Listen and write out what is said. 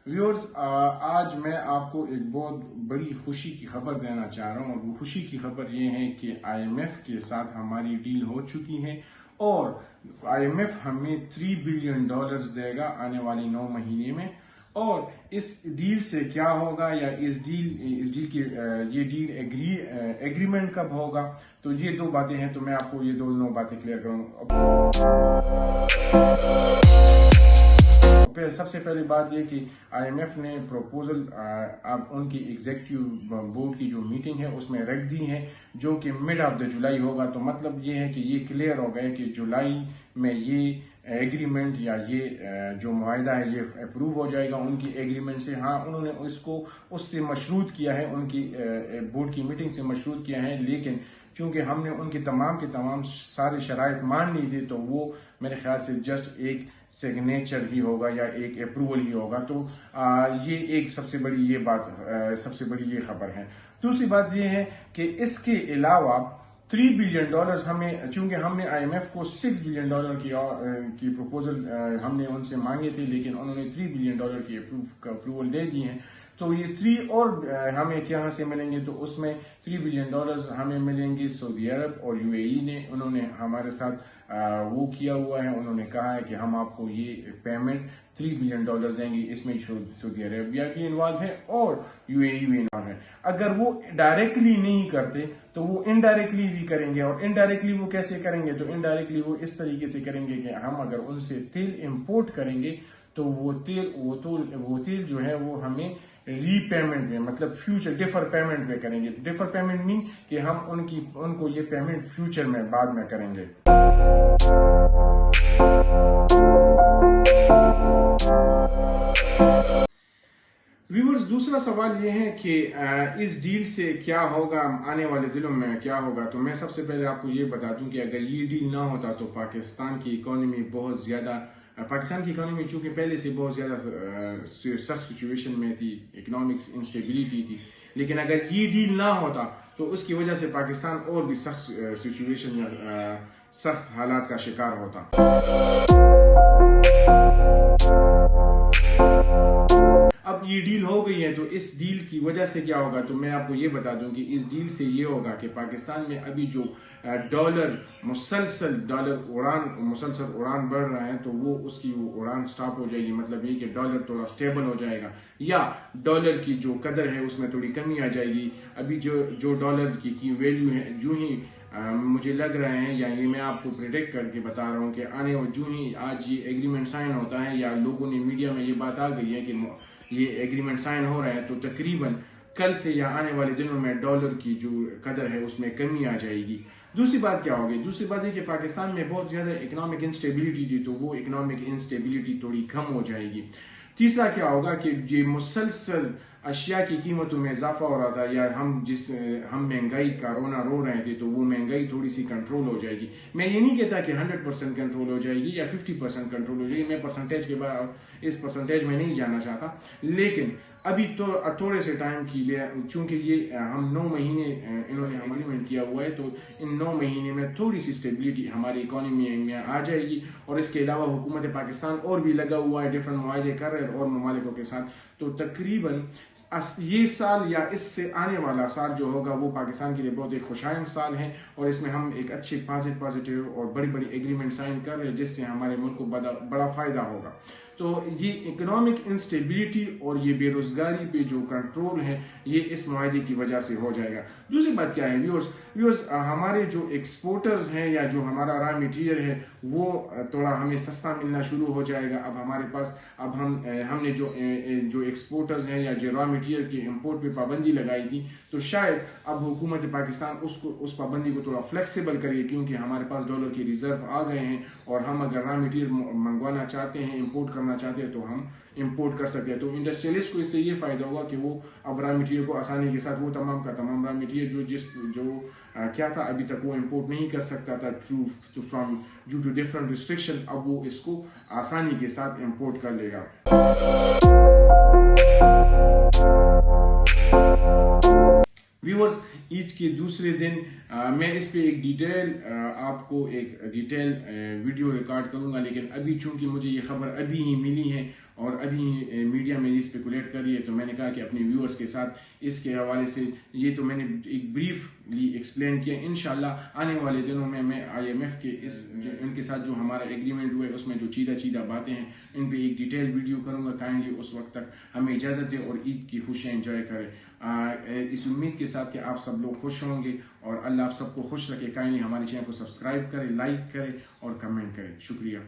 Viewers, आज मैं आपको एक बहुत बड़ी खुशी की खबर देना चाह रहा हूँ और वो खुशी की खबर ये है कि IMF के साथ हमारी डील हो चुकी है और IMF हमें $3 बिलियन देगा आने वाली 9 महीने में। और इस डील से क्या होगा या इस डील की ये डील एग्रीमेंट कब होगा, तो ये दो बातें हैं। तो मैं आपको ये दोनों बातें क्लियर करूँगा। सबसे पहली बात ये कि IMF ने प्रपोजल अब उनकी एग्जीक्यूटिव बोर्ड की जो मीटिंग है उसमें रख दी है, जो कि मिड ऑफ द जुलाई होगा। तो मतलब ये है कि ये क्लियर हो गया कि जुलाई में ये एग्रीमेंट या ये जो मुआहदा है ये अप्रूव हो जाएगा उनकी एग्रीमेंट से। हाँ, उन्होंने इसको उससे मशरूत किया है, उनकी बोर्ड की मीटिंग से मशरूत किया है, लेकिन क्योंकि हमने उनकी तमाम के तमाम सारे शराइत मान ली थी तो वो मेरे ख्याल से जस्ट एक सिग्नेचर ही होगा या एक अप्रूवल ही होगा। तो ये एक सबसे बड़ी ये बात सबसे बड़ी ये खबर है। दूसरी बात ये है कि इसके अलावा $3 बिलियन हमें, चूंकि हमने IMF को $6 बिलियन की प्रपोजल हमने उनसे मांगे थे, लेकिन उन्होंने $3 बिलियन की अप्रूवल दे दी है। तो ये 3 और हमें कहाँ से मिलेंगे, तो उसमें $3 बिलियन हमें मिलेंगे सऊदी अरब और UAE ने। उन्होंने हमारे साथ वो किया हुआ है, उन्होंने कहा है कि हम आपको ये पेमेंट $3 बिलियन देंगे। इसमें सऊदी अरेबिया भी इन्वॉल्व है और UAE भी इन्वॉल्व है। अगर वो डायरेक्टली नहीं करते तो वो इनडायरेक्टली भी करेंगे। और इनडायरेक्टली वो कैसे करेंगे, तो इनडायरेक्टली वो इस तरीके से करेंगे कि हम अगर उनसे तेल इंपोर्ट करेंगे तो वो तेल जो है वो हमें रीपेमेंट में, मतलब फ्यूचर डिफर पेमेंट में करेंगे। डिफर पेमेंट मीन कि हम उनको ये पेमेंट फ्यूचर में बाद में करेंगे। व्यूअर्स, दूसरा सवाल ये है कि इस डील से क्या होगा, आने वाले दिनों में क्या होगा। तो मैं सबसे पहले आपको ये बता दूं कि अगर ये डील ना होता तो पाकिस्तान की इकोनॉमी बहुत ज्यादा, पाकिस्तान की इकोनॉमी चूंकि पहले से बहुत ज्यादा सख्त सिचुएशन में थी, इकोनॉमिक इंस्टेबिलिटी थी, लेकिन अगर ये डील ना होता तो उसकी वजह से पाकिस्तान और भी सख्त सिचुएशन या सख्त हालात का शिकार होता। अब ये डील हो गई है, तो इस डील की वजह से क्या होगा, तो मैं आपको ये बता दूं कि इस डील से ये होगा कि पाकिस्तान में अभी जो मुसलसल उड़ान बढ़ रहा है, तो वो उसकी उड़ान स्टॉप हो जाएगी। मतलब ये कि डॉलर थोड़ा स्टेबल हो जाएगा या डॉलर की जो कदर है उसमें थोड़ी कमी आ जाएगी। अभी जो डॉलर की वैल्यू है, जो ही मुझे लग रहा है, या ये मैं आपको प्रिडिक्ट करके बता रहा हूँ कि आने जो ही आज ये एग्रीमेंट साइन होता है या लोगों ने मीडिया में ये बात आ गई है कि ये एग्रीमेंट साइन हो रहा है, तो तकरीबन कल से या आने वाले दिनों में डॉलर की जो कदर है उसमें कमी आ जाएगी। दूसरी बात क्या होगी, दूसरी बात है कि पाकिस्तान में बहुत ज्यादा इकोनॉमिक इंस्टेबिलिटी थी, तो वो इकोनॉमिक इंस्टेबिलिटी थोड़ी कम हो जाएगी। तीसरा क्या होगा कि ये मुसलसल अशिया की कीमतों में इजाफा हो रहा था, या हम महंगाई का रोना रो रहे थे, तो वो महंगाई थोड़ी सी कंट्रोल हो जाएगी। मैं ये नहीं कहता कि 100% कंट्रोल हो जाएगी या 50% कंट्रोल हो जाएगी, मैं परसेंटेज के बाद इस परसेंटेज में नहीं जाना चाहता, लेकिन अभी तो थोड़े से टाइम के लिए, चूंकि ये हम 9 महीने इन्होंने एग्रीमेंट किया हुआ है, तो इन 9 महीने में थोड़ी सी स्टेबिलिटी हमारी इकोनॉमी में आ जाएगी। और इसके अलावा हुकूमत पाकिस्तान और भी लगा हुआ है, डिफरेंट मुआहदे कर रहे हैं और ममालिकों के साथ। तो तकरीबन ये साल या इससे आने वाला साल जो होगा वो पाकिस्तान के लिए बहुत एक खुशहाल साल है, और इसमें हम एक अच्छे पॉजिटिव और बड़ी बड़ी एग्रीमेंट साइन कर रहे हैं, जिससे हमारे मुल्क को बड़ा फायदा होगा। तो ये इकोनॉमिक इंस्टेबिलिटी और ये बेरोजगारी पे जो कंट्रोल है, ये इस मुआहदे की वजह से हो जाएगा। दूसरी बात क्या है व्यूअर्स, हमारे जो एक्सपोर्टर्स हैं या जो हमारा रॉ मटेरियल है वो थोड़ा हमें सस्ता मिलना शुरू हो जाएगा। अब हमारे पास अब हमने जो एक्सपोर्टर्स हैं या जो रॉ मटेरियल के इंपोर्ट पे पाबंदी लगाई थी, तो शायद अब हुकूमत पाकिस्तान उस पाबंदी को थोड़ा फ्लेक्सिबल करिए, क्योंकि हमारे पास डॉलर के रिजर्व आ गए हैं और हम अगर रॉ मटेरियल मंगवाना चाहते हैं, इंपोर्ट करना चाहते हैं, तो हम इंपोर्ट कर सकते हैं। तो इंडस्ट्रियलिस्ट को इससे ये फायदा होगा कि वो अब रॉ मटेरियल को आसानी के साथ, वो तमाम का तमाम रॉ मटेरियल क्या था अभी तक वो इंपोर्ट नहीं कर सकता था ड्यू टू डिफरेंट रिस्ट्रिक्शन, अब वो इसको आसानी के साथ इंपोर्ट कर लेगा। व्यूअर्स, ईद के दूसरे दिन मैं इस पे आपको एक डिटेल वीडियो रिकॉर्ड करूंगा, लेकिन अभी चूंकि मुझे ये खबर अभी ही मिली है اور ابھی میڈیا میں یہ اسپیکولیٹ کر رہی ہے، تو میں نے کہا کہ اپنے ویورز کے ساتھ اس کے حوالے سے یہ تو میں نے ایک بریفلی ایکسپلین کیا. انشاءاللہ آنے والے دنوں میں IMF کے ان کے ساتھ جو ہمارا ایگریمنٹ ہوا ہے اس میں جو چیدہ باتیں ہیں ان پہ ایک ڈیٹیل ویڈیو کروں گا. کائنڈلی اس وقت تک ہمیں اجازت دے اور عید کی خوشیاں انجوائے کریں. اس امید کے ساتھ کہ آپ سب لوگ خوش ہوں گے اور اللہ آپ سب کو خوش رکھے. کائنڈلی ہمارے چینل کو سبسکرائب کریں، لائک کریں اور کمنٹ کریں. شکریہ.